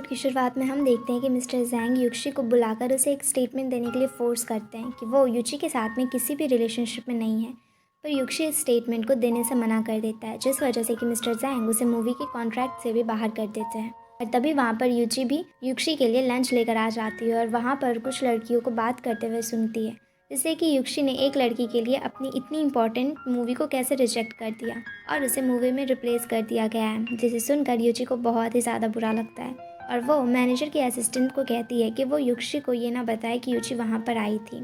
Episode की शुरुआत में हम देखते हैं कि मिस्टर ज़ैंग युक्षी को बुलाकर उसे एक स्टेटमेंट देने के लिए फ़ोर्स करते हैं कि वो युची के साथ में किसी भी रिलेशनशिप में नहीं है। पर युक्षी इस स्टेटमेंट को देने से मना कर देता है, जिस वजह से कि मिस्टर ज़ैंग उसे मूवी के कॉन्ट्रैक्ट से भी बाहर कर देते हैं। और तभी वहाँ पर युची भी युक्षी के लिए लंच लेकर आ जाती है और वहाँ पर कुछ लड़कियों को बात करते हुए सुनती है, जिससे कि युक्षी ने एक लड़की के लिए अपनी इतनी इंपॉर्टेंट मूवी को कैसे रिजेक्ट कर दिया और उसे मूवी में रिप्लेस कर दिया गया है, जिसे सुनकर युची को बहुत ही ज़्यादा बुरा लगता है। और वो मैनेजर के असिस्टेंट को कहती है कि वो युक्षी को ये ना बताए कि युची वहाँ पर आई थी।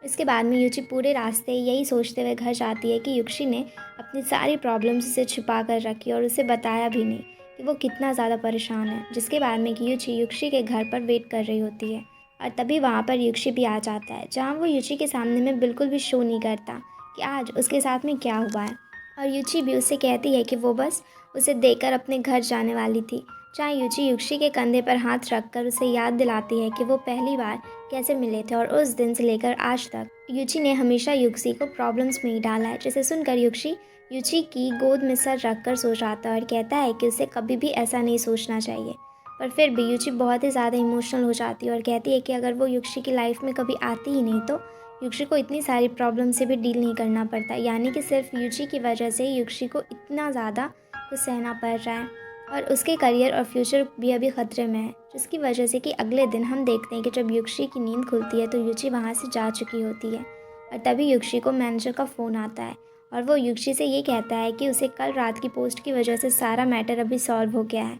इसके बाद में युची पूरे रास्ते यही सोचते हुए घर जाती है कि युक्षी ने अपनी सारी प्रॉब्लम्स उसे छुपा कर रखी और उसे बताया भी नहीं कि वो कितना ज़्यादा परेशान है। जिसके बाद में कि युची युक्षी के घर पर वेट कर रही होती है और तभी वहाँ पर युक्षी भी आ जाता है, जहाँ वो युची के सामने में बिल्कुल भी शो नहीं करता कि आज उसके साथ में क्या हुआ है। और युची भी उससे कहती है कि वो बस उसे देखकर अपने घर जाने वाली थी, जहाँ युची युक्षी के कंधे पर हाथ रखकर उसे याद दिलाती है कि वो पहली बार कैसे मिले थे और उस दिन से लेकर आज तक युची ने हमेशा युक्षी को प्रॉब्लम्स में ही डाला है। जिसे सुनकर युक्षी युची की गोद में सर रखकर सो जाता है और कहता है कि उसे कभी भी ऐसा नहीं सोचना चाहिए। पर फिर भी युची बहुत ही ज़्यादा इमोशनल हो जाती है और कहती है कि अगर वो युक्षी की लाइफ में कभी आती ही नहीं तो युक्षी को इतनी सारी प्रॉब्लम से भी डील नहीं करना पड़ता, यानी कि सिर्फ युची की वजह से युक्षी को इतना ज़्यादा कुछ सहना पड़ रहा है और उसके करियर और फ्यूचर भी अभी ख़तरे में है। जिसकी वजह से कि अगले दिन हम देखते हैं कि जब युक्षी की नींद खुलती है तो युची वहाँ से जा चुकी होती है और तभी युक्षी को मैनेजर का फ़ोन आता है और वो युक्षी से ये कहता है कि उसे कल रात की पोस्ट की वजह से सारा मैटर अभी सॉल्व हो गया है।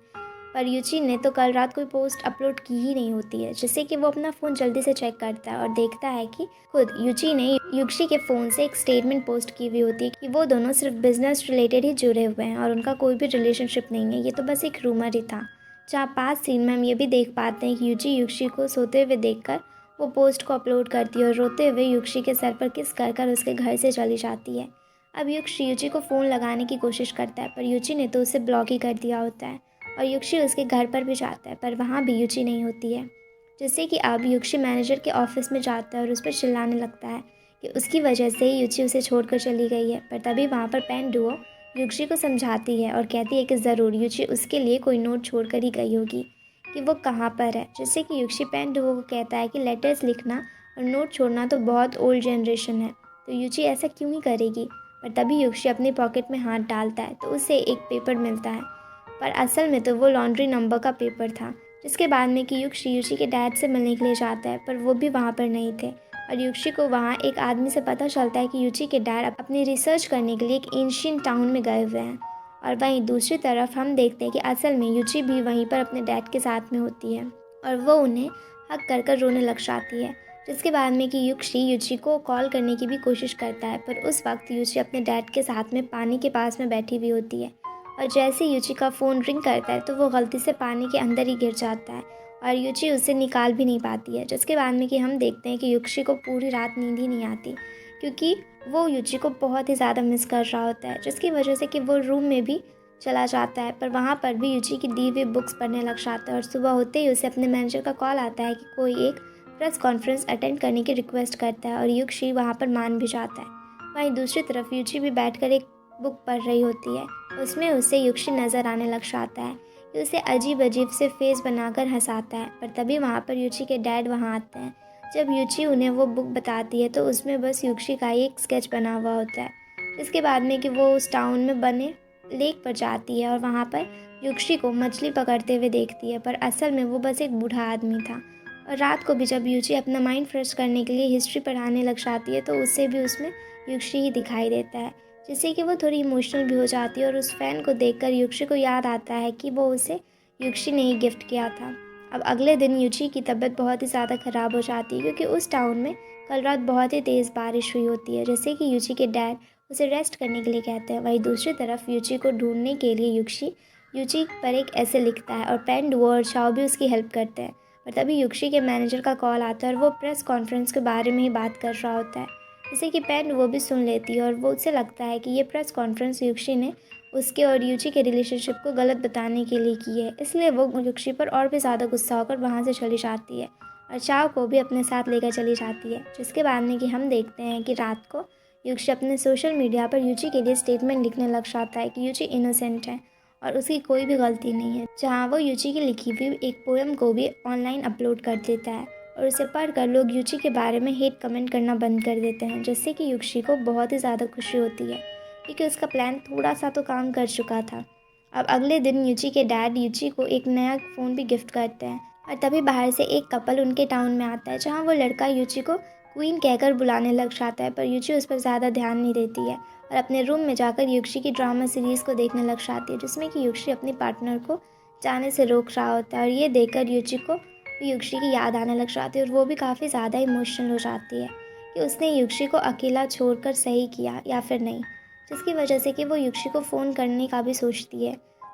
पर युची ने तो कल रात कोई पोस्ट अपलोड की ही नहीं होती है, जिससे कि वो अपना फ़ोन जल्दी से चेक करता है और देखता है कि खुद युची ने युक्षी के फ़ोन से एक स्टेटमेंट पोस्ट की हुई होती है कि वो दोनों सिर्फ बिजनेस रिलेटेड ही जुड़े हुए हैं और उनका कोई भी रिलेशनशिप नहीं है, ये तो बस एक रूमर ही था। जहाँ पास सीन में हम ये भी देख पाते हैं कि युची युक्षी को सोते हुए देखकर वो पोस्ट को अपलोड करती है और रोते हुए युक्षी के सर पर किस कर कर उसके घर से चली जाती है। अब युक्षी को फ़ोन लगाने की कोशिश करता है, पर युची ने तो उसे ब्लॉक ही कर दिया होता है और युक्षी उसके घर पर भी जाता है, पर वहाँ भी युची नहीं होती है। जिससे कि अब युक्षी मैनेजर के ऑफिस में जाता है और उस पर चिल्लाने लगता है कि उसकी वजह से ही युची उसे छोड़कर चली गई है। पर तभी वहाँ पर पेन डुओ युक्षी को समझाती है और कहती है कि ज़रूर युची उसके लिए कोई नोट छोड़ कर ही गई होगी कि वो कहाँ पर है। जिससे कि युक्षी पेन डुओ को कहता है कि लेटर्स लिखना और नोट छोड़ना तो बहुत ओल्ड जनरेशन है, तो युची ऐसा क्यों ही करेगी। पर तभी युक्षी अपनी पॉकेट में हाथ डालता है तो उसे एक पेपर मिलता है, पर असल में तो वो लॉन्ड्री नंबर का पेपर था। जिसके बाद में कि युक्षी के डैड से मिलने के लिए जाता है, पर वो भी वहाँ पर नहीं थे और युक्षी को वहाँ एक आदमी से पता चलता है कि युची के डैड अपनी रिसर्च करने के लिए एक एंशिएंट टाउन में गए हुए हैं। और वहीं दूसरी तरफ हम देखते हैं कि असल में युची भी वहीं पर अपने डैड के साथ में होती है और वो उन्हें हक कर कर रोने लग जाती है। जिसके बाद में कि युची को कॉल करने की भी कोशिश करता है, पर उस वक्त युची अपने डैड के साथ में पानी के पास में बैठी हुई होती है और जैसे युची का फ़ोन रिंग करता है तो वो गलती से पानी के अंदर ही गिर जाता है और युची उसे निकाल भी नहीं पाती है। जिसके बाद में कि हम देखते हैं कि युक्षी को पूरी रात नींद ही नहीं आती, क्योंकि वो युची को बहुत ही ज़्यादा मिस कर रहा होता है। जिसकी वजह से कि वो रूम में भी चला जाता है, पर वहाँ पर भी युची की दी हुई बुक्स पढ़ने लग जाता है और सुबह होते ही उसे अपने मैनेजर का कॉल आता है कि कोई एक प्रेस कॉन्फ्रेंस अटेंड करने की रिक्वेस्ट करता है और युक्षी वहाँ पर मान भी जाता है। वहीं दूसरी तरफ युची भी बैठकर एक बुक पढ़ रही होती है, उसमें उसे युक्षी नज़र आने लग जाता है कि उसे अजीब अजीब से फेस बनाकर हंसाता है। पर तभी वहाँ पर युची के डैड वहाँ आते हैं। जब युची उन्हें वो बुक बताती है तो उसमें बस युक्षी का ही एक स्केच बना हुआ होता है। इसके बाद में कि वो उस टाउन में बने लेक पर जाती है और वहाँ पर युक्षी को मछली पकड़ते हुए देखती है, पर असल में वो बस एक बूढ़ा आदमी था। और रात को भी जब युची अपना माइंड फ्रेश करने के लिए हिस्ट्री पढ़ाने लग जाती है तो उससे भी उसमें युक्षी ही दिखाई देता है, जिससे कि वो थोड़ी इमोशनल भी हो जाती है और उस फैन को देखकर युक्षी को याद आता है कि वो उसे युक्षी ने ही गिफ्ट किया था। अब अगले दिन युची की तबीयत बहुत ही ज़्यादा ख़राब हो जाती है, क्योंकि उस टाउन में कल रात बहुत ही तेज़ बारिश हुई होती है, जैसे कि युची के डैड उसे रेस्ट करने के लिए कहते हैं। वहीं दूसरी तरफ युची को ढूंढने के लिए युची पर एक ऐसे लिखता है और पेन डुओ और चाओ भी उसकी हेल्प करते हैं। और तभी युक्षी के मैनेजर का कॉल आता है और वो प्रेस कॉन्फ्रेंस के बारे में ही बात कर रहा होता है, जैसे कि पेन वो भी सुन लेती है और वो उसे लगता है कि ये प्रेस कॉन्फ्रेंस युक्षी ने उसके और युची के रिलेशनशिप को गलत बताने के लिए की है। इसलिए वो युक्षी पर और भी ज़्यादा गुस्सा होकर वहाँ से चली जाती है और चाव को भी अपने साथ लेकर चली जाती है। जिसके बाद में कि हम देखते हैं कि रात को युक्षी अपने सोशल मीडिया पर युची के लिए स्टेटमेंट लिखने लग जाता है कि युची इनोसेंट है और उसकी कोई भी गलती नहीं है, जहाँ वो यूची की लिखी हुई एक पोएम को भी ऑनलाइन अपलोड कर देता है और उसे पढ़कर लोग यूची के बारे में हेट कमेंट करना बंद कर देते हैं, जिससे कि यूची को बहुत ही ज़्यादा खुशी होती है क्योंकि उसका प्लान थोड़ा सा तो काम कर चुका था। अब अगले दिन यूची के डैड यूची को एक नया फ़ोन भी गिफ्ट करते हैं और तभी बाहर से एक कपल उनके टाउन में आता है, जहाँ वो लड़का यूची को क्वीन कहकर बुलाने लग जाता है, पर यूची उस पर ज़्यादा ध्यान नहीं देती है और अपने रूम में जाकर यूची की ड्रामा सीरीज़ को देखने लग जाती है, जिसमें कि यूची अपनी पार्टनर को जाने से रोक रहा होता है और ये देखकर यूची को यूची की याद आने लग जाती है और वो भी काफ़ी ज़्यादा इमोशनल हो जाती है कि उसने यूची को अकेला छोड़कर सही किया या फिर नहीं, जिसकी वजह से कि वो यूची को फ़ोन करने का भी सोचती है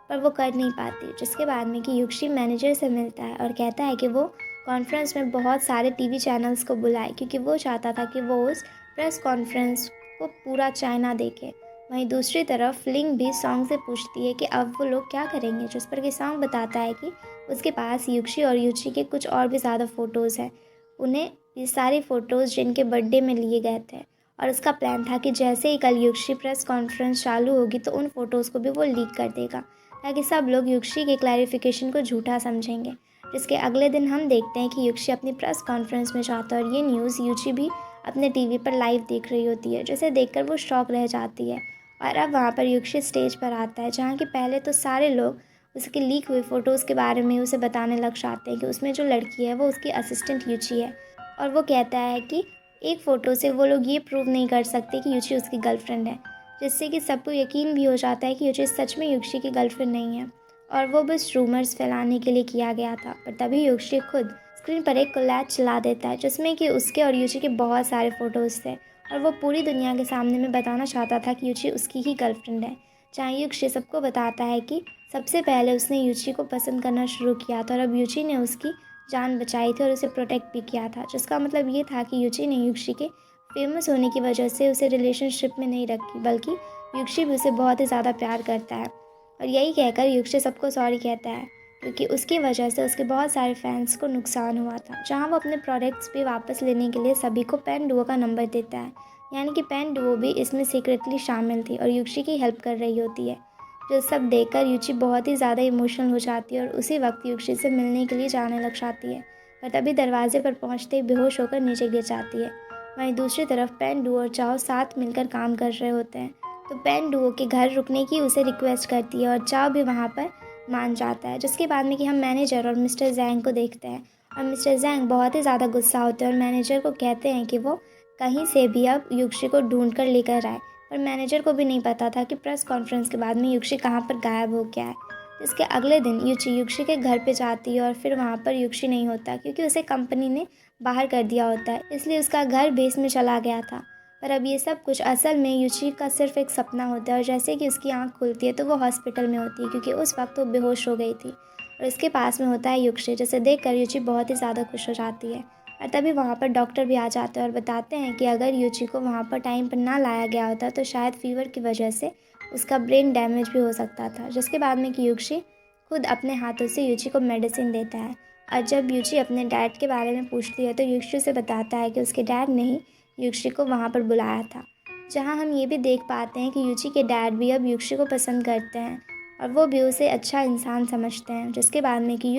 पर वो कर नहीं पाती। जिसके बाद में कि यूची मैनेजर से मिलता है और कहता है कि वो कॉन्फ्रेंस में बहुत सारे टीवी चैनल्स को बुलाए क्योंकि वो चाहता था कि वो उस प्रेस कॉन्फ्रेंस को पूरा चाइना देखे। वहीं दूसरी तरफ लिंग भी सॉन्ग से पूछती है कि अब वो लोग क्या करेंगे, जिस पर कि सॉन्ग बताता है कि उसके पास यूची और यूची के कुछ और भी ज़्यादा फ़ोटोज़ हैं। उन्हें ये सारी फ़ोटोज़ जिनके बर्थडे में लिए गए थे और उसका प्लान था कि जैसे ही कल यूची प्रेस कॉन्फ्रेंस चालू होगी तो उन फ़ोटोज़ को भी वो लीक कर देगा ताकि सब लोग यूची के क्लैरिफिकेशन को झूठा समझेंगे। जिसके अगले दिन हम देखते हैं कि यूची अपनी प्रेस कॉन्फ्रेंस में जाता है और ये न्यूज़ यूची भी अपने टीवी पर लाइव देख रही होती है, जिसे देखकर वो शॉक रह जाती है। और अब वहाँ पर यूची स्टेज पर आता है, जहाँ कि पहले तो सारे लोग उसकी लीक हुई फ़ोटोज़ के बारे में उसे बताने लग जाते हैं कि उसमें जो लड़की है वो उसकी असिस्टेंट यूची है और वो कहता है कि एक फ़ोटो से वो लोग ये प्रूव नहीं कर सकते कि यूची उसकी गर्लफ्रेंड है, जिससे कि सबको यकीन भी हो जाता है कि यूची सच में यूची की गर्लफ्रेंड नहीं है और वो बस रूमर्स फैलाने के लिए किया गया था। पर तभी यूची खुद स्क्रीन पर एक कोलैज चला देता है जिसमें कि उसके और यूची के बहुत सारे फ़ोटोज़ थे और वो पूरी दुनिया के सामने में बताना चाहता था कि यूची उसकी ही गर्लफ्रेंड है। जहाँ यूची सबको बताता है कि सबसे पहले उसने यूची को पसंद करना शुरू किया था और अब यूची ने उसकी जान बचाई थी और उसे प्रोटेक्ट भी किया था, जिसका मतलब ये था कि यूची ने यूची के फेमस होने की वजह से उसे रिलेशनशिप में नहीं रखी, बल्कि यूची भी उसे बहुत ही ज़्यादा प्यार करता है। और यही कहकर यूची सबको सॉरी कहता है क्योंकि उसकी वजह से उसके बहुत सारे फैंस को नुकसान हुआ था। जहाँ वो अपने प्रोडक्ट्स भी वापस लेने के लिए सभी को पेन डुओ का नंबर देता है, यानी कि पेन डुओ भी इसमें सीक्रेटली शामिल थी और यूची की हेल्प कर रही होती है। जो सब देखकर यूची बहुत ही ज़्यादा इमोशनल हो जाती है और उसी वक्त यूची से मिलने के लिए जाने लग जाती है, पर तभी दरवाजे पर पहुंचते ही बेहोश होकर नीचे गिर जाती है। वहीं दूसरी तरफ पेन डुओ और चाओ साथ मिलकर काम कर रहे होते हैं, तो पेन डुओ के घर रुकने की उसे रिक्वेस्ट करती है और चाओ भी वहाँ पर मान जाता है। जिसके बाद में कि हम मैनेजर और मिस्टर जैंग को देखते हैं और मिस्टर जैंग बहुत ही ज़्यादा गुस्सा होते हैं और मैनेजर को कहते हैं कि वो कहीं से भी अब यूची को ढूंढ कर लेकर आए। पर मैनेजर को भी नहीं पता था कि प्रेस कॉन्फ्रेंस के बाद में यूची कहाँ पर गायब हो गया है। इसके अगले दिन यूची के घर पे जाती है और फिर वहाँ पर यूची नहीं होता क्योंकि उसे कंपनी ने बाहर कर दिया होता है, इसलिए उसका घर बेस में चला गया था। पर अब ये सब कुछ असल में यूची का सिर्फ एक सपना होता है और जैसे कि उसकी आंख खुलती है तो वो हॉस्पिटल में होती है क्योंकि उस वक्त वो बेहोश हो गई थी और इसके पास में होता है यूची, जिसे देखकर यूची बहुत ही ज़्यादा खुश हो जाती है। और तभी वहाँ पर डॉक्टर भी आ जाते हैं और बताते हैं कि अगर यूची को वहाँ पर टाइम पर ना लाया गया होता तो शायद फीवर की वजह से उसका ब्रेन डैमेज भी हो सकता था। जिसके बाद में कि यूची खुद अपने हाथों से यूची को मेडिसिन देता है और जब यूची अपने डैड के बारे में पूछती है तो यूची उसे बताता है कि उसके डैड ने ही यूची को वहाँ पर बुलाया था। जहाँ हम ये भी देख पाते हैं कि यूची के डैड भी अब यूची को पसंद करते हैं और वो भी उसे अच्छा इंसान समझते हैं। जिसके बाद में कि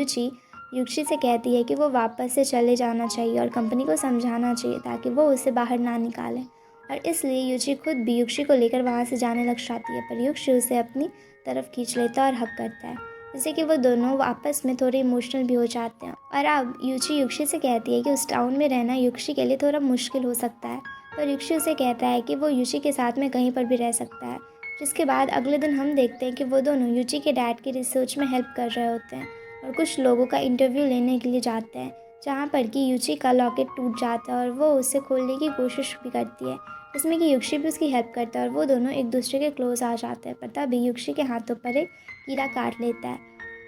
यूची से कहती है कि वो वापस से चले जाना चाहिए और कंपनी को समझाना चाहिए ताकि वो उसे बाहर ना निकालें, और इसलिए यूची खुद भी यूची को लेकर वहाँ से जाने लग जाती है। पर यूची उसे अपनी तरफ खींच लेता है और हक करता है, जिससे कि वो दोनों आपस में थोड़े इमोशनल भी हो जाते हैं। और अब यूची से कहती है कि उस टाउन में रहना यूची के लिए थोड़ा मुश्किल हो सकता है, पर यूची उसे कहता है कि वो यूची के साथ में कहीं पर भी रह सकता है। जिसके बाद अगले दिन हम देखते हैं कि वो दोनों यूची के डैड की रिसर्च में हेल्प कर रहे होते हैं और कुछ लोगों का इंटरव्यू लेने के लिए जाते हैं, जहाँ पर कि यूची का लॉकेट टूट जाता है और वो उसे खोलने की कोशिश भी करती है, जिसमें कि यूची भी उसकी हेल्प करता है और वो दोनों एक दूसरे के क्लोज आ जाते हैं। पर तभी यूची के हाथों पर एक कीड़ा काट लेता है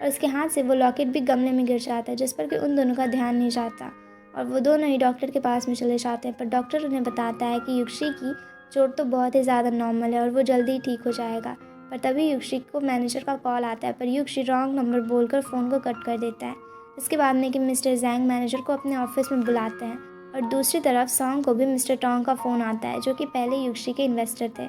और उसके हाथ से वो लॉकेट भी गमले में गिर जाता है, जिस पर कि उन दोनों का ध्यान नहीं जाता और वो दोनों ही डॉक्टर के पास में चले जाते हैं। पर डॉक्टर उन्हें बताता है कि यूची की चोट तो बहुत ही ज़्यादा नॉर्मल है और वो जल्दी ही ठीक हो जाएगा। पर तभी यूची को मैनेजर का कॉल आता है, पर यूची रॉन्ग नंबर बोलकर फ़ोन को कट कर देता है। इसके बाद में कि मिस्टर जैंग मैनेजर को अपने ऑफिस में बुलाते हैं और दूसरी तरफ सॉन्ग को भी मिस्टर टोंग का फ़ोन आता है, जो कि पहले यूची के इन्वेस्टर थे।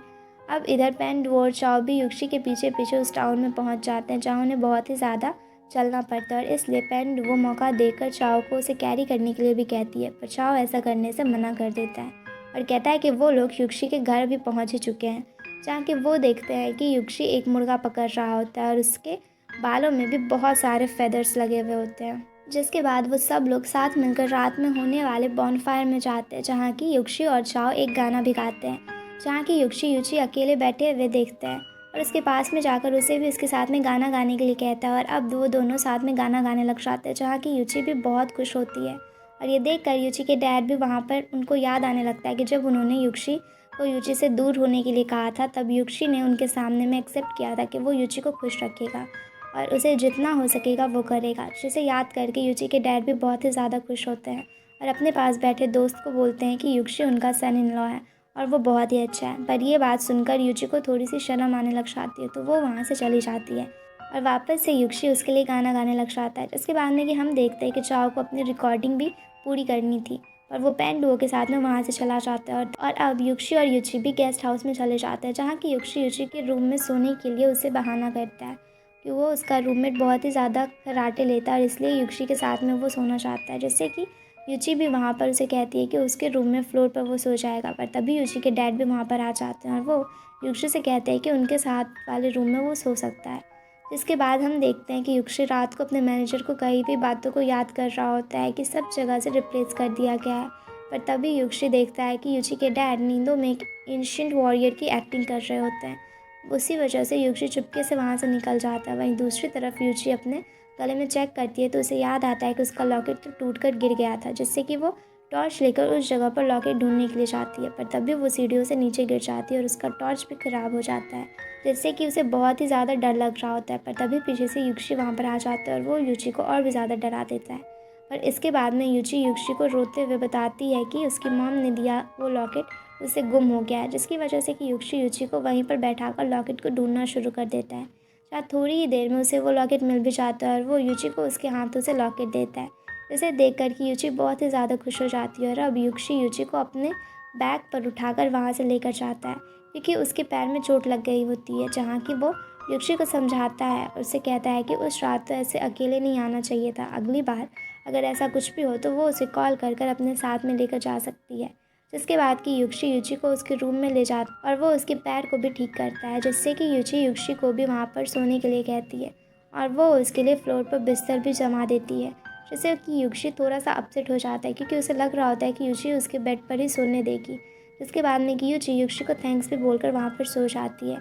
अब इधर पेन और चाओ भी युक्शी के पीछे पीछे उस टाउन में पहुंच जाते हैं जहां उन्हें बहुत ही ज़्यादा चलना पड़ता है और इसलिए पेन वो मौका देकर चाओ को उसे कैरी करने के लिए भी कहती है, पर चाओ ऐसा करने से मना कर देता है और कहता है कि वो लोग युक्शी के घर भी पहुंच ही चुके हैं, जहाँ कि वो देखते हैं कि युक्शी एक मुर्गा पकड़ रहा होता है और उसके बालों में भी बहुत सारे फेदर्स लगे हुए होते हैं। जिसके बाद वो सब लोग साथ मिलकर रात में होने वाले बॉनफायर में जाते हैं, जहाँ की युक्शी और चाओ एक गाना भी गाते हैं, जहाँ की युक्शी युची अकेले बैठे हुए देखते हैं और उसके पास में जाकर उसे भी उसके साथ में गाना गाने के लिए कहता है और अब वो दोनों साथ में गाना गाने लग जाते हैं, जहाँ की युची भी बहुत खुश होती है। और ये देखकर युची के डैड भी वहाँ पर उनको याद आने लगता है कि जब उन्होंने युची को युची से दूर होने के लिए कहा था, तब युची ने उनके सामने में एक्सेप्ट किया था कि वो युची को खुश रखेगा और उसे जितना हो सकेगा वो करेगा। जिसे याद करके युची के डैड भी बहुत ही ज़्यादा खुश होते हैं और अपने पास बैठे दोस्त को बोलते हैं कि युची उनका सन इन लॉ है और वो बहुत ही अच्छा है। पर ये बात सुनकर युची को थोड़ी सी शर्म आने लग जाती है, तो वो वहाँ से चली जाती है और वापस से युची उसके लिए गाना गाने लग जाता है। जिसके बाद में कि हम देखते हैं कि चाओ को अपनी रिकॉर्डिंग भी पूरी करनी थी और वो पेन डुओ के साथ में वहाँ से चला जाता है और अब युची और युची भी गेस्ट हाउस में चले जाते हैं, जहाँ की युची के रूम में सोने के लिए उसे बहाना करता है कि वो उसका रूममेट बहुत ही ज़्यादा खर्राटे लेता है और इसलिए युची के साथ में वो सोना चाहता है, जिससे कि युची भी वहाँ पर उसे कहती है कि उसके रूम में फ्लोर पर वो सो जाएगा। पर तभी युची के डैड भी वहाँ पर आ जाते हैं और वो युची से कहते हैं कि उनके साथ वाले रूम में वो सो सकता है। जिसके बाद हम देखते हैं कि युची रात को अपने मैनेजर को कही हुई बातों को याद कर रहा होता है कि सब जगह से रिप्लेस कर दिया गया है। पर तभी युची देखता है कि युची के डैड नींदों में एक एंशिएंट वॉरियर की एक्टिंग कर रहे होते हैं। उसी वजह से युची चुपके से वहाँ से निकल जाता है। वहीं दूसरी तरफ युची अपने गले में चेक करती है तो उसे याद आता है कि उसका लॉकेट तो टूटकर गिर गया था, जिससे कि वो टॉर्च लेकर उस जगह पर लॉकेट ढूंढने के लिए जाती है। पर तभी वो सीढ़ियों से नीचे गिर जाती है और उसका टॉर्च भी ख़राब हो जाता है, जिससे कि उसे बहुत ही ज़्यादा डर लग रहा होता है। पर तभी पीछे से युची वहाँ पर आ जाता है और वो युची को और भी ज़्यादा डरा देता है। पर इसके बाद में युची को रोते हुए बताती है कि उसकी मॉम ने दिया वो लॉकेट उससे गुम हो गया है, जिसकी वजह से कि युची को वहीं पर बैठाकर लॉकेट को ढूंढना शुरू कर देता है। शायद थोड़ी ही देर में उसे वो लॉकेट मिल भी जाता है और वो युची को उसके हाथों से लॉकेट देता है, जिसे देखकर कि युची बहुत ही ज़्यादा खुश हो जाती है और अब युची को अपने बैग पर उठाकर वहाँ से लेकर जाता है, क्योंकि उसके पैर में चोट लग गई होती है। जहाँ कि वो युची को समझाता है और उसे कहता है कि उस रात तो ऐसे अकेले नहीं आना चाहिए था, अगली बार अगर ऐसा कुछ भी हो तो वो उसे कॉल कर अपने साथ में लेकर जा सकती है। जिसके बाद कि युची को उसके रूम में ले जाता और वो उसके पैर को भी ठीक करता है, जिससे कि युची को भी वहाँ पर सोने के लिए कहती है और वो उसके लिए फ्लोर पर बिस्तर भी जमा देती है, जिससे कि युची थोड़ा सा अपसेट हो जाता है क्योंकि उसे लग रहा होता है कि युची उसके बेड पर ही सोने देगी। जिसके बाद में कि युची को थैंक्स भी बोलकर वहाँ पर सो जाती है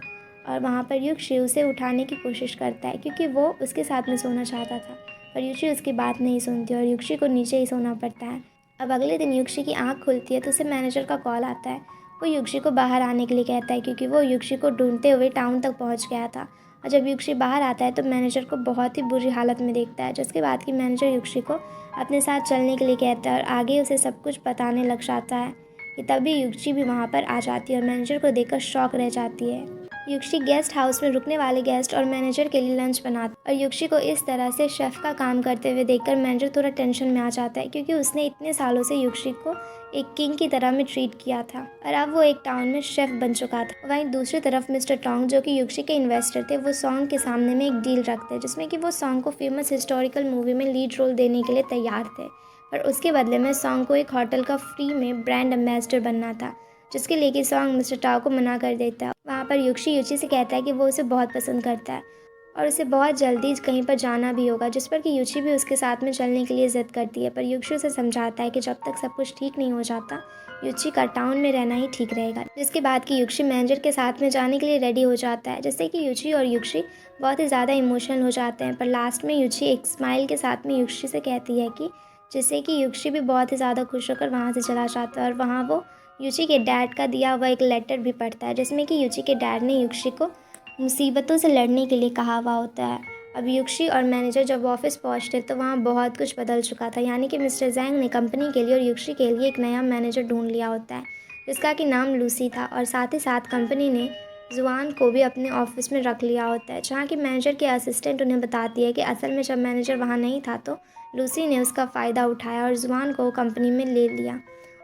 और वहाँ पर युची उसे उठाने की कोशिश करता है क्योंकि वो उसके साथ में सोना चाहता था, पर युची उसकी बात नहीं सुनती और युची को नीचे ही सोना पड़ता है। अब अगले दिन युची की आंख खुलती है तो उसे मैनेजर का कॉल आता है। वो युची को बाहर आने के लिए कहता है क्योंकि वो युची को ढूंढते हुए टाउन तक पहुंच गया था। और जब युची बाहर आता है तो मैनेजर को बहुत ही बुरी हालत में देखता है, जिसके बाद कि मैनेजर युची को अपने साथ चलने के लिए कहता है और आगे उसे सब कुछ बताने लग जाता है कि तभी युची भी वहाँ पर आ जाती है और मैनेजर को देखकर शॉक रह जाती है। युची गेस्ट हाउस में रुकने वाले गेस्ट और मैनेजर के लिए लंच बनाता और युची को इस तरह से शेफ़ का काम करते हुए देखकर मैनेजर थोड़ा टेंशन में आ जाता है, क्योंकि उसने इतने सालों से युची को एक किंग की तरह में ट्रीट किया था और अब वो एक टाउन में शेफ़ बन चुका था। वहीं दूसरी तरफ मिस्टर टोंग, जो कि युची के इन्वेस्टर थे, वो सॉन्ग के सामने में एक डील रखते हैं जिसमें कि वो सॉन्ग को फेमस हिस्टोरिकल मूवी में लीड रोल देने के लिए तैयार थे, पर उसके बदले में सॉन्ग को एक होटल का फ्री में ब्रांड एम्बेसडर बनना था, जिसके लिए कि सॉन्ग मिस्टर टाओ को मना कर देता है। वहाँ पर युची से कहता है कि वो उसे बहुत पसंद करता है और उसे बहुत जल्दी कहीं पर जाना भी होगा, जिस पर कि युची भी उसके साथ में चलने के लिए ज़िद करती है। पर युची उसे समझाता है कि जब तक सब कुछ ठीक नहीं हो जाता युची का टाउन में रहना ही ठीक रहेगा। जिसके बाद कि युची मैनेजर के साथ में जाने के लिए रेडी हो जाता है, जिससे कि युची और युची बहुत ही ज़्यादा इमोशनल हो जाते हैं। पर लास्ट में युची एक स्माइल के साथ में युची से कहती है कि जिससे कि युची भी बहुत ही ज़्यादा खुश होकर वहाँ से चला जाता है और वहाँ वो युची के डैड का दिया हुआ एक लेटर भी पढ़ता है, जिसमें कि युची के डैड ने युची को मुसीबतों से लड़ने के लिए कहा हुआ होता है। अब युची और मैनेजर जब ऑफिस पहुंचते तो वहाँ बहुत कुछ बदल चुका था, यानी कि मिस्टर जैंग ने कंपनी के लिए और युची के लिए एक नया मैनेजर ढूंढ लिया होता है, जिसका कि नाम लूसी था। और साथ ही साथ कंपनी ने जुआन को भी अपने ऑफिस में रख लिया होता है, जहाँ की मैनेजर के असिस्टेंट उन्हें बताती है कि असल में जब मैनेजर वहाँ नहीं था तो लूसी ने उसका फ़ायदा उठाया और जुआन को कंपनी में ले लिया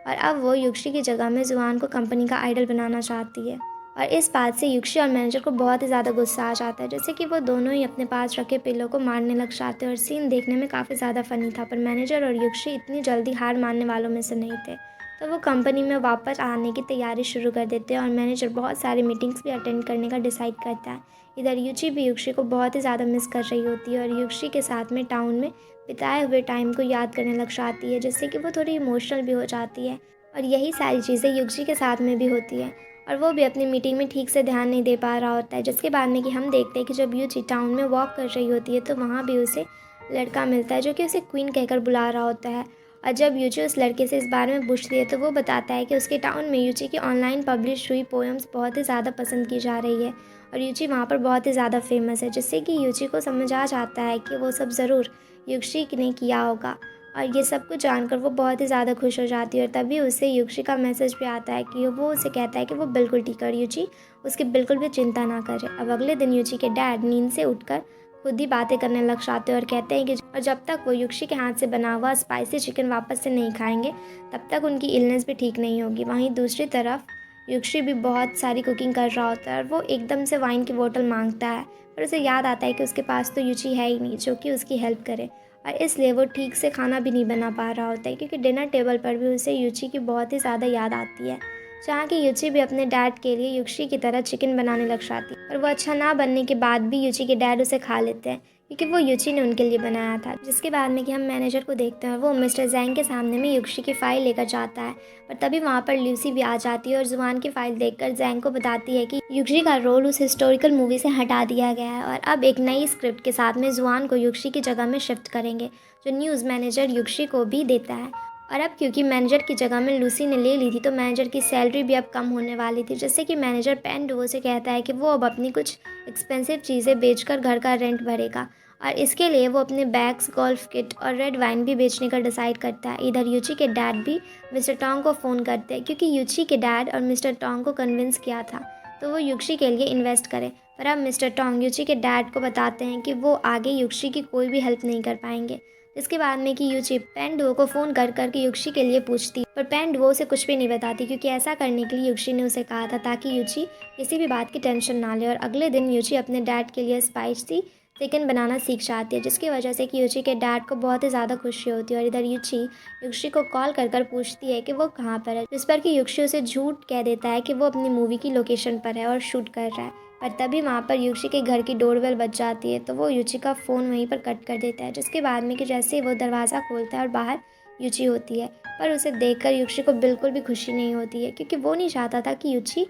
और अब वो युची की जगह में जुआन को कंपनी का आइडल बनाना चाहती है। और इस बात से युक्षी और मैनेजर को बहुत ही ज़्यादा गुस्सा आ जाता है, जैसे कि वो दोनों ही अपने पास रखे पिल्लों को मारने लग जाते हैं। और सीन देखने में काफ़ी ज़्यादा फ़नी था, पर मैनेजर और युक्षी इतनी जल्दी हार मानने वालों में से नहीं थे। तो वो कंपनी में वापस आने की तैयारी शुरू कर देते हैं और मैनेजर बहुत सारी मीटिंग्स भी अटेंड करने का डिसाइड करता है। इधर युची भी युक्षी को बहुत ही ज़्यादा मिस कर रही होती है और युक्षी के साथ में टाउन में बिताए हुए टाइम को याद करने लग जाती है, जिससे कि वो थोड़ी इमोशनल भी हो जाती है। और यही सारी चीज़ें युक्षी के साथ में भी होती है और वो भी अपनी मीटिंग में ठीक से ध्यान नहीं दे पा रहा होता है। जिसके बाद में कि हम देखते हैं कि जब युची टाउन में वॉक कर रही होती है तो वहाँ भी उसे लड़का मिलता है जो कि उसे क्वीन कहकर बुला रहा होता है। और जब युची उस लड़के से इस बारे में पूछती है तो वो बताता है कि उसके टाउन में युची की ऑनलाइन पब्लिश हुई पोएम्स बहुत ही ज़्यादा पसंद की जा रही है और युची वहाँ पर बहुत ही ज़्यादा फेमस है, जिससे कि युची को समझ आ जाता है कि वो सब ज़रूर युक्षी ने किया होगा। और ये सब कुछ जानकर वो बहुत ही ज़्यादा खुश हो जाती है और तभी उसे युक्षी का मैसेज भी आता है कि वो उसे कहता है कि वो बिल्कुल ठीक है और युची उसकी बिल्कुल भी चिंता ना करे। अब अगले दिन युची के डैड नींद से उठकर खुद ही बातें करने लग जाते हैं और कहते हैं कि और जब तक वो युक्षी के हाथ से बना हुआ स्पाइसी चिकन वापस से नहीं खाएंगे तब तक उनकी इलनेस भी ठीक नहीं होगी। वहीं दूसरी तरफ युक्षी भी बहुत सारी कुकिंग कर रहा होता है और वो एकदम से वाइन की बोतल मांगता है, पर उसे याद आता है कि उसके पास तो युची है ही नहीं जो कि उसकी हेल्प करे और इसलिए वो ठीक से खाना भी नहीं बना पा रहा होता है, क्योंकि डिनर टेबल पर भी उसे युची की बहुत ही ज़्यादा याद आती है। जहाँ की युची भी अपने डैड के लिए युक्षी की तरह चिकन बनाने लग जाती है और वो अच्छा ना बनने के बाद भी युची के डैड उसे खा लेते हैं क्योंकि वो युची ने उनके लिए बनाया था। जिसके बाद में कि हम मैनेजर को देखते हैं और वो मिस्टर जैंग के सामने में युक्षी की फ़ाइल लेकर जाता है, पर तभी वहाँ पर ल्यूसी भी आ जाती है और जुआन की फ़ाइल देखकर जैंग को बताती है कि युक्षी का रोल उस हिस्टोरिकल मूवी से हटा दिया गया है और अब एक नई स्क्रिप्ट के साथ में जुआन को युक्षी की जगह में शिफ्ट करेंगे, जो न्यूज़ मैनेजर युक्षी को भी देता है। और अब क्योंकि मैनेजर की जगह में लूसी ने ले ली थी तो मैनेजर की सैलरी भी अब कम होने वाली थी, जिससे कि मैनेजर पेन डुओ से कहता है कि वो अब अपनी कुछ एक्सपेंसिव चीज़ें बेचकर घर का रेंट भरेगा और इसके लिए वो अपने बैग्स, गोल्फ किट और रेड वाइन भी बेचने का डिसाइड करता है। इधर युची के डैड भी मिस्टर टोंग को फ़ोन करते हैं क्योंकि युची के डैड और मिस्टर टोंग को कन्विंस किया था तो वो युक्षी के लिए इन्वेस्ट करें, पर अब मिस्टर टोंग युची के डैड को बताते हैं कि वो आगे युक्षी की कोई भी हेल्प नहीं कर पाएंगे। इसके बाद में कि युची पेन डुओ को फ़ोन कर करके युक्षी के लिए पूछती, पर पेन डुओ उसे कुछ भी नहीं बताती क्योंकि ऐसा करने के लिए युक्षी ने उसे कहा था ताकि युची किसी भी बात की टेंशन ना ले। और अगले दिन युची अपने डैड के लिए स्पाइसी चिकन बनाना सीख जाती है, जिसकी वजह से कि युची के डैड को बहुत ही ज़्यादा खुशी होती है। और इधर युची युक्षी को कॉल कर कर पूछती है कि वो कहाँ पर है, जिस पर कि युक्षी उसे झूठ कह देता है कि वो अपनी मूवी की लोकेशन पर है और शूट कर रहा है। पर तभी वहाँ पर युक्षी के घर की डोरबेल बज जाती है तो वो युची का फ़ोन वहीं पर कट कर देता है, जिसके बाद में कि जैसे ही वो दरवाज़ा खोलता है और बाहर युची होती है, पर उसे देखकर युक्षी को बिल्कुल भी खुशी नहीं होती है क्योंकि वो नहीं चाहता था कि युची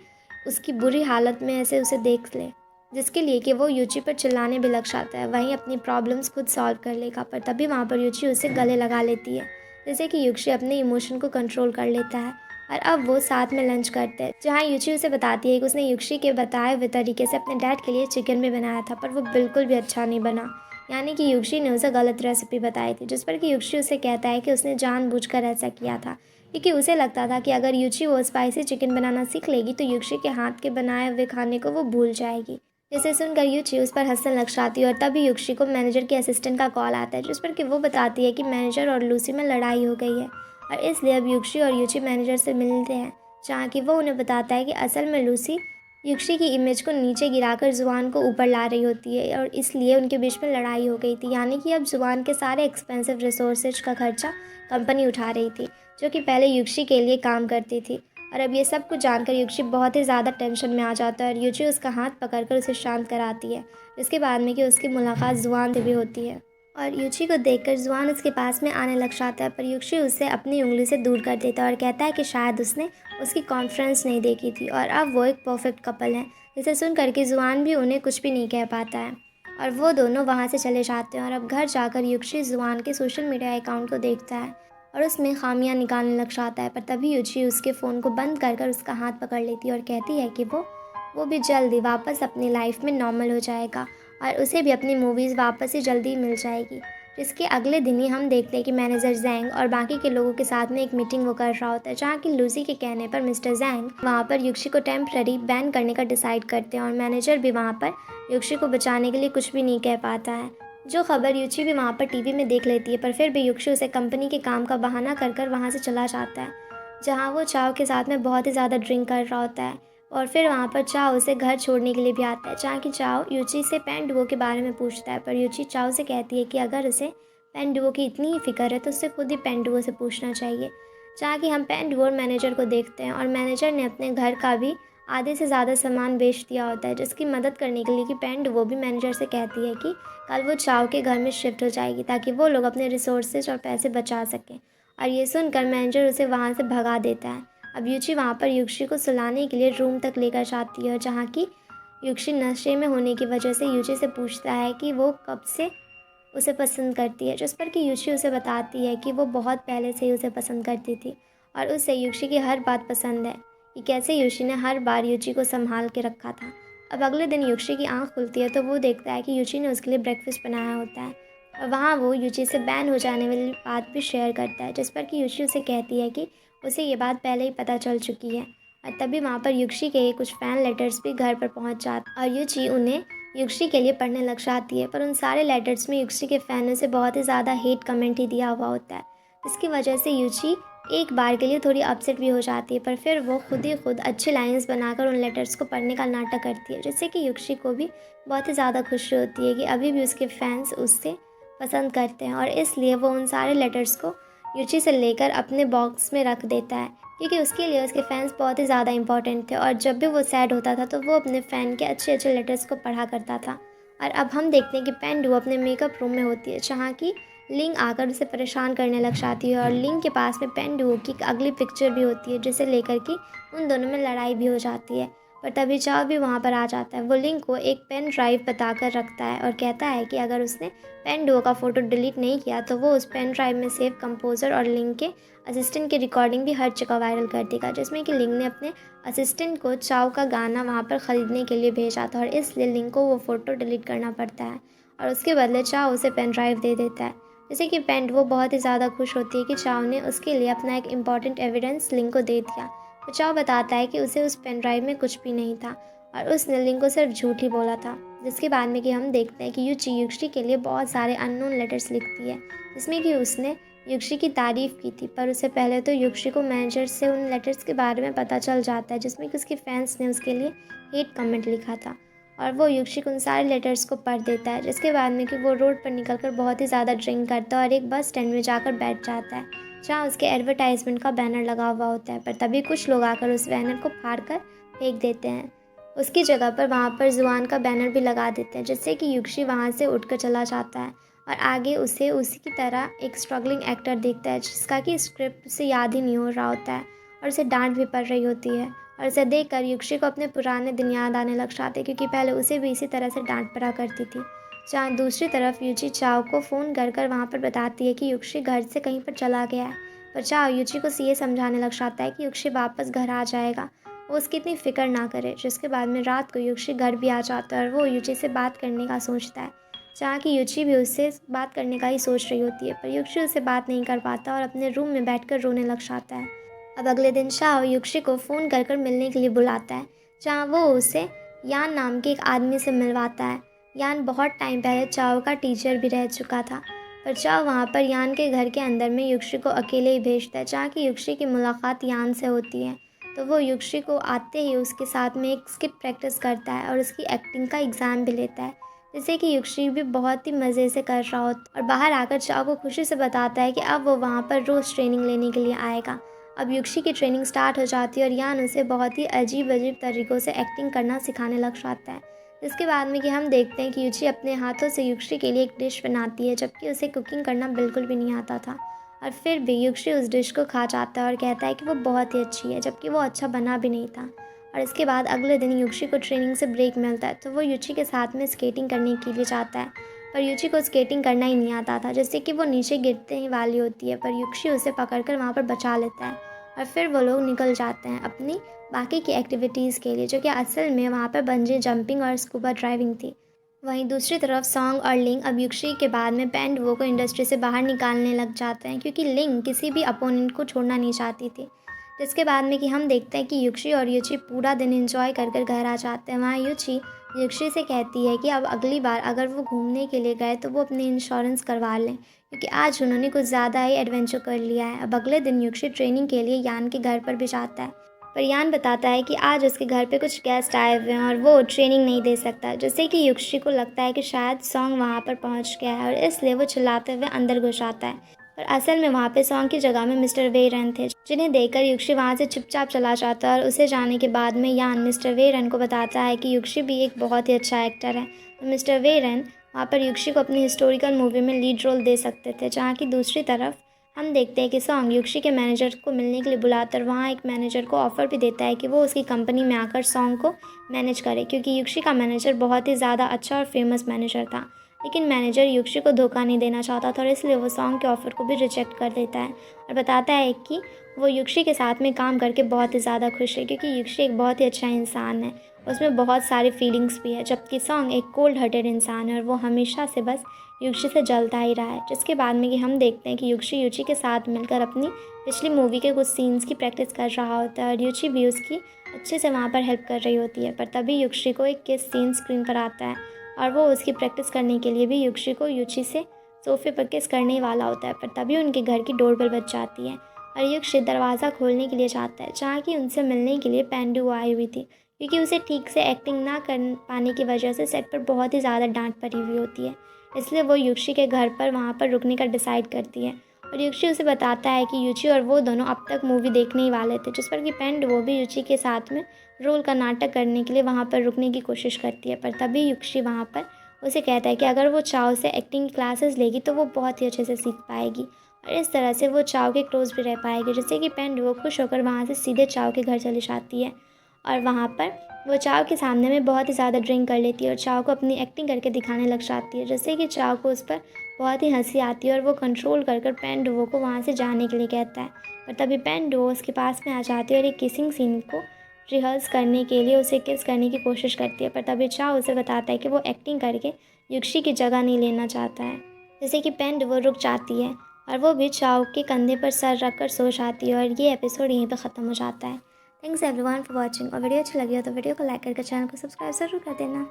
उसकी बुरी हालत में ऐसे उसे देख ले, जिसके लिए कि वो युची पर चिल्लाने भी लग जाता है, वहीं अपनी प्रॉब्लम्स खुद सॉल्व कर लेगा। पर तभी वहाँ पर युची उसे गले लगा लेती है, जैसे कि युक्षी अपने इमोशन को कंट्रोल कर लेता है। और अब वो साथ में लंच करते हैं, जहाँ युची उसे बताती है कि उसने युक्षी के बताए हुए तरीके से अपने डैड के लिए चिकन भी बनाया था, पर वो बिल्कुल भी अच्छा नहीं बना, यानी कि युक्षी ने उसे गलत रेसिपी बताई थी, जिस पर कि युक्षी उसे कहता है कि उसने जानबूझकर ऐसा किया था क्योंकि उसे लगता था कि अगर युची वो स्पाइसी चिकन बनाना सीख लेगी तो युक्षी के हाथ के बनाए हुए खाने को वो भूल जाएगी। जिसे सुनकर युची उस पर हंसने लग जाती है और तभी युक्षी को मैनेजर के असिस्टेंट का कॉल आता है, जिस पर कि वो बताती है कि मैनेजर और लूसी में लड़ाई हो गई है और इसलिए अब युक्षी और युची मैनेजर से मिलते हैं, जहाँ कि वो उन्हें बताता है कि असल में लूसी युक्षी की इमेज को नीचे गिराकर जुआन को ऊपर ला रही होती है और इसलिए उनके बीच में लड़ाई हो गई थी, यानी कि अब जुआन के सारे एक्सपेंसिव रिसोर्सेज का खर्चा कंपनी उठा रही थी जो कि पहले युक्षी के लिए काम करती थी। और अब ये सब कुछ जानकर युक्षी बहुत ही ज़्यादा टेंशन में आ जाता है और युची उसका हाथ पकड़कर उसे शांत कराती है, जिसके बाद में कि उसकी मुलाकात जुआन से भी होती है और युची को देखकर जुआन उसके पास में आने लग जाता है, पर युक्षी उसे अपनी उंगली से दूर कर देता है और कहता है कि शायद उसने उसकी कॉन्फ्रेंस नहीं देखी थी और अब वो एक परफेक्ट कपल है। जिसे सुन करके जुआन भी उन्हें कुछ भी नहीं कह पाता है और वो दोनों वहाँ से चले जाते हैं। और अब घर जाकर युक्षी जुआन के सोशल मीडिया अकाउंट को देखता है और उसमें खामियां निकालने लग जाता है, पर तभी युची उसके फ़ोन को बंद कर कर उसका हाथ पकड़ लेती है और कहती है कि वो भी जल्दी वापस अपनी लाइफ में नॉर्मल हो जाएगा और उसे भी अपनी मूवीज़ वापस ही जल्दी मिल जाएगी। जिसके अगले दिन ही हम देखते हैं कि मैनेजर जैंग और बाकी के लोगों के साथ में एक मीटिंग वो कर रहा होता है, जहाँ की लूसी के कहने पर मिस्टर जैंग वहाँ पर युक्षी को टेम्पररी बैन करने का डिसाइड करते हैं और मैनेजर भी वहाँ पर युक्षी को बचाने के लिए कुछ भी नहीं कह पाता है, जो खबर युची भी वहाँ पर टीवी में देख लेती है। पर फिर भी युक्षी उसे कंपनी के काम का बहाना कर कर वहाँ से चला जाता है, जहाँ वो चाव के साथ में बहुत ही ज़्यादा ड्रिंक कर रहा होता है। और फिर वहाँ पर चाओ उसे घर छोड़ने के लिए भी आता है, जहाँ कि चाओ यूची से पेन डुओ के बारे में पूछता है। पर यूची चाओ से कहती है कि अगर उसे पेन डुओ की इतनी ही फिक्र है तो उसे खुद ही पेन डुओ से पूछना चाहिए। जहाँ कि हम पेन डुओ और मैनेजर को देखते हैं, और मैनेजर ने अपने घर का भी आधे से ज़्यादा सामान बेच दिया होता है, जिसकी मदद करने के लिए कि पेन डुओ भी मैनेजर से कहती है कि कल वो चाओ के घर में शिफ्ट हो जाएगी ताकि वो लोग अपने रिसोर्सेज और पैसे बचा सकें। और ये सुनकर मैनेजर उसे वहाँ से भगा देता है। अब यूची वहाँ पर युक्षी को सुलाने के लिए रूम तक लेकर जाती है, जहाँ की युक्षी नशे में होने की वजह से यूची से पूछता है कि वो कब से उसे पसंद करती है, जिस पर कि युक्षी उसे बताती है कि वो बहुत पहले से ही उसे पसंद करती थी और उसे युक्षी की हर बात पसंद है कि कैसे युक्षी ने हर बार युची को संभाल के रखा था। अब अगले दिन युक्षी की आंख खुलती है तो वो देखता है कि युची ने उसके लिए ब्रेकफास्ट बनाया होता है, और वहाँ वो युची से बैन हो जाने वाली बात भी शेयर करता है, जिस पर कि युची उसे कहती है कि उसे ये बात पहले ही पता चल चुकी है। और तभी वहाँ पर युक्षी के कुछ फ़ैन लेटर्स भी घर पर पहुँच जाते और युची उन्हें युक्षी के लिए पढ़ने लग जाती है। पर उन सारे लेटर्स में युक्षी के फ़ैनों से बहुत ही ज़्यादा हेट कमेंट ही दिया हुआ होता है, जिसकी वजह से युची एक बार के लिए थोड़ी अपसेट भी हो जाती है। पर फिर वो खुद ही खुद अच्छे लाइन्स बनाकर उन लेटर्स को पढ़ने का नाटक करती है, जिससे कि युक्षी को भी बहुत ही ज़्यादा खुशी होती है कि अभी भी उसके फैंस उससे पसंद करते हैं, और इसलिए वो उन सारे लेटर्स को युची से लेकर अपने बॉक्स में रख देता है, क्योंकि उसके लिए उसके फैंस बहुत ही ज़्यादा इंपॉर्टेंट थे। और जब भी वो सैड होता था तो वो अपने फ़ैन के अच्छे अच्छे लेटर्स को पढ़ा करता था। और अब हम देखते हैं कि पेन डुओ अपने मेकअप रूम में होती है, जहाँ की लिंग आकर उसे परेशान करने लग जाती है, और लिंग के पास में पेन डुओ की एक अगली पिक्चर भी होती है, जिसे लेकर के उन दोनों में लड़ाई भी हो जाती है। पर तभी चाओ भी वहाँ पर आ जाता है। वो लिंग को एक पेन ड्राइव बताकर रखता है और कहता है कि अगर उसने पेन डुओ का फ़ोटो डिलीट नहीं किया तो वो उस पेन ड्राइव में सेव कंपोज़र और लिंग के असिस्टेंट की रिकॉर्डिंग भी हर जगह वायरल कर देगा, जिसमें कि लिंग ने अपने असिस्टेंट को चाओ का गाना वहाँ पर ख़रीदने के लिए भेजा था, और इसलिए लिंग को वो फ़ोटो डिलीट करना पड़ता है और उसके बदले चाओ उसे पेन ड्राइव दे देता है। जैसे कि पेन वो बहुत ही ज़्यादा खुश होती है कि चाओ ने उसके लिए अपना एक इम्पॉर्टेंट एविडेंस लिंग को दे दिया। तो चाओ बताता है कि उसे उस पेन ड्राइव में कुछ भी नहीं था और उसने लिंग को सिर्फ झूठ ही बोला था। जिसके बाद में कि हम देखते हैं कि युची युक्षी के लिए बहुत सारे अननोन लेटर्स लिखती है, जिसमें कि उसने युक्षी की तारीफ़ की थी। पर उससे पहले तो युक्षी को मैनेजर से उन लेटर्स के बारे में पता चल जाता है, जिसमें कि उसके फैंस ने उसके लिए हेट कमेंट लिखा था, और वो युक्षी को उन सारे लेटर्स को पढ़ देता है। जिसके बाद में कि वो रोड पर निकलकर बहुत ही ज़्यादा ड्रिंक करता है और एक बस स्टैंड में जाकर बैठ जाता है, जहाँ उसके एडवर्टाइजमेंट का बैनर लगा हुआ होता है। पर तभी कुछ लोग आकर उस बैनर को फाड़ कर फेंक देते हैं। उसकी जगह पर वहाँ पर जुआन का बैनर भी लगा देते हैं, जिससे कि युक्षी वहाँ से उठकर चला जाता है और आगे उसे उसी की तरह एक स्ट्रगलिंग एक्टर दिखता है, जिसका कि स्क्रिप्ट उसे याद ही नहीं हो रहा होता है और उसे डांट भी पड़ रही होती है। और इसे देखकर युक्षी को अपने पुराने दिन याद आने लग जाते, क्योंकि पहले उसे भी इसी तरह से डांट पड़ा करती थी। जहाँ दूसरी तरफ युची चाओ को फ़ोन कर वहाँ पर बताती है कि युक्षी घर से कहीं पर चला गया है। पर चाओ युची को ये समझाने लग जाता है कि युक्षी वापस घर आ जाएगा, वो उसकी इतनी फ़िक्र ना करे। जिसके बाद में रात को युक्षी घर भी आ जाता है और वो युची से बात करने का सोचता है, जहाँ की युची भी उससे बात करने का ही सोच रही होती है। पर युक्षी उससे बात नहीं कर पाता और अपने रूम में बैठकर रोने लग जाता है। अब अगले दिन चाओ युक्षी को फ़ोन कर मिलने के लिए बुलाता है, जहाँ वो उसे यान नाम के एक आदमी से मिलवाता है। यान बहुत टाइम पहले चाओ का टीचर भी रह चुका था। पर चाओ वहाँ पर यान के घर के अंदर में युक्षी को अकेले ही भेजता है, जहाँ की युक्षी की मुलाकात यान से होती है। तो वो युक्षी को आते ही उसके साथ में एक स्किट प्रैक्टिस करता है और उसकी एक्टिंग का एग्ज़ाम भी लेता है, जिससे कि युक्षी भी बहुत ही मज़े से कर रहा होता और बाहर आकर चाओ को खुशी से बताता है कि अब वो वहाँ पर रोज़ ट्रेनिंग लेने के लिए आएगा। अब युक्षी की ट्रेनिंग स्टार्ट हो जाती है और यान उसे बहुत ही अजीब अजीब तरीक़ों से एक्टिंग करना सिखाने लग जाता है। इसके बाद में कि हम देखते हैं कि युची अपने हाथों से युक्षी के लिए एक डिश बनाती है, जबकि उसे कुकिंग करना बिल्कुल भी नहीं आता था। और फिर भी युक्षी उस डिश को खा जाता है और कहता है कि वो बहुत ही अच्छी है, जबकि वो अच्छा बना भी नहीं था। और इसके बाद अगले दिन युक्षी को ट्रेनिंग से ब्रेक मिलता है, तो वो युची के साथ में स्केटिंग करने के लिए जाता है। पर युची को स्केटिंग करना ही नहीं आता था, जिससे कि वो नीचे गिरते ही वाली होती है। पर युक्षी उसे पकड़कर वहाँ पर बचा लेता है और फिर वो लोग निकल जाते हैं अपनी बाकी की एक्टिविटीज़ के लिए, जो कि असल में वहाँ पर बंजी जंपिंग और स्कूबा ड्राइविंग थी। वहीं दूसरी तरफ सॉन्ग और लिंग अब युक्षी के बाद में पेन डुओ को इंडस्ट्री से बाहर निकालने लग जाते हैं, क्योंकि लिंग किसी भी अपोनेंट को छोड़ना नहीं चाहती थी। जिसके बाद में कि हम देखते हैं कि युक्षी और युची पूरा दिन एंजॉय कर घर आ जाते हैं। वहाँ युची युक्षी से कहती है कि अब अगली बार अगर वो घूमने के लिए गए तो वो अपनी इंश्योरेंस करवा लें, क्योंकि आज उन्होंने कुछ ज़्यादा ही एडवेंचर कर लिया है। अब अगले दिन युक्षी ट्रेनिंग के लिए यान के घर पर भी जाता है, पर यान बताता है कि आज उसके घर पे कुछ गेस्ट आए हुए हैं और वो ट्रेनिंग नहीं दे सकता, जिससे कि युक्षी को लगता है कि शायद सॉन्ग वहाँ पर पहुँच गया है और इसलिए वो चिल्लाते हुए अंदर घुस आता है। पर असल में वहाँ पे सॉन्ग की जगह में मिस्टर वेरन थे, जिन्हें देखकर युक्षी वहाँ से चुपचाप चला जाता है और उसे जाने के बाद में यान मिस्टर वेरन को बताता है कि युक्षी भी एक बहुत ही अच्छा एक्टर है। तो मिस्टर वेरन वहाँ पर युक्षी को अपनी हिस्टोरिकल मूवी में लीड रोल दे सकते थे, जहाँ की दूसरी तरफ हम देखते हैं कि सॉन्ग युक्षी के मैनेजर को मिलने के लिए बुलाकर वहाँ एक मैनेजर को ऑफ़र भी देता है कि वो उसकी कंपनी में आकर सॉन्ग को मैनेज करे, क्योंकि युक्षी का मैनेजर बहुत ही ज़्यादा अच्छा और फेमस मैनेजर था। लेकिन मैनेजर युक्षी को धोखा नहीं देना चाहता था और इसलिए वो सॉन्ग के ऑफ़र को भी रिजेक्ट कर देता है और बताता है कि वो युक्षी के साथ में काम करके बहुत ही ज़्यादा खुश है, क्योंकि युक्षी एक बहुत ही अच्छा इंसान है, उसमें बहुत सारी फीलिंग्स भी है, जबकि सॉन्ग एक कोल्ड हार्टेड इंसान है और वो हमेशा से बस युक्षी से जलता ही रहा है। जिसके बाद में कि हम देखते हैं कि युक्षी के साथ मिलकर अपनी पिछली मूवी के कुछ सीन्स की प्रैक्टिस कर रहा होता है और युक्षी भी उसकी अच्छे से वहाँ पर हेल्प कर रही होती है। पर तभी युक्षी को एक किस सीन स्क्रीन पर आता है और वो उसकी प्रैक्टिस करने के लिए भी युक्षी को युक्षी से सोफे पर किस करने वाला होता है। पर तभी उनके घर की डोरबेल बज जाती है और युक्षी दरवाज़ा खोलने के लिए जाता है, जहाँ कि उनसे मिलने के लिए पेंडू आई हुई थी, क्योंकि उसे ठीक से एक्टिंग ना कर पाने की वजह से सेट पर बहुत ही ज़्यादा डांट पड़ी हुई होती है। इसलिए वो युक्षी के घर पर वहाँ पर रुकने का डिसाइड करती है और युक्षी उसे बताता है कि युक्षी और वो दोनों अब तक मूवी देखने ही वाले थे, जिस पर कि पेंडू वो भी युक्षी के साथ में रोल का नाटक करने के लिए वहाँ पर रुकने की कोशिश करती है। पर तभी युक्षी वहाँ पर उसे कहता है कि अगर वो चाव से एक्टिंग क्लासेस लेगी तो वो बहुत ही अच्छे से सीख पाएगी और इस तरह से वो चाव के क्लोज भी रह पाएगी, जिससे कि पेंडू वो खुश होकर वहाँ से सीधे चाव के घर चली जाती है और वहाँ पर वो चाव के सामने में बहुत ही ज़्यादा ड्रिंक कर लेती है और चाव को अपनी एक्टिंग करके दिखाने लग जाती है, जिससे कि चाव को उस पर बहुत ही हंसी आती है और वो कंट्रोल कर पेंडुओ को वहाँ से जाने के लिए कहता है। और तभी पेंडुओ उसके पास में आ जाती है और एक किसिंग सीन को रिहर्स करने के लिए उसे किस करने की कोशिश करती है। पर तभी चाव उसे बताता है कि वो एक्टिंग करके युक्षी की जगह नहीं लेना चाहता है, जैसे कि पेंडुओ रुक जाती है और वो भी चाव के कंधे पर सर रख कर सो जाती है और ये एपिसोड यहीं पर ख़त्म हो जाता है। Thanks everyone for watching. और वीडियो अच्छी लगी हो तो वीडियो को लाइक करके चैनल को सब्सक्राइब ज़रूर कर देना।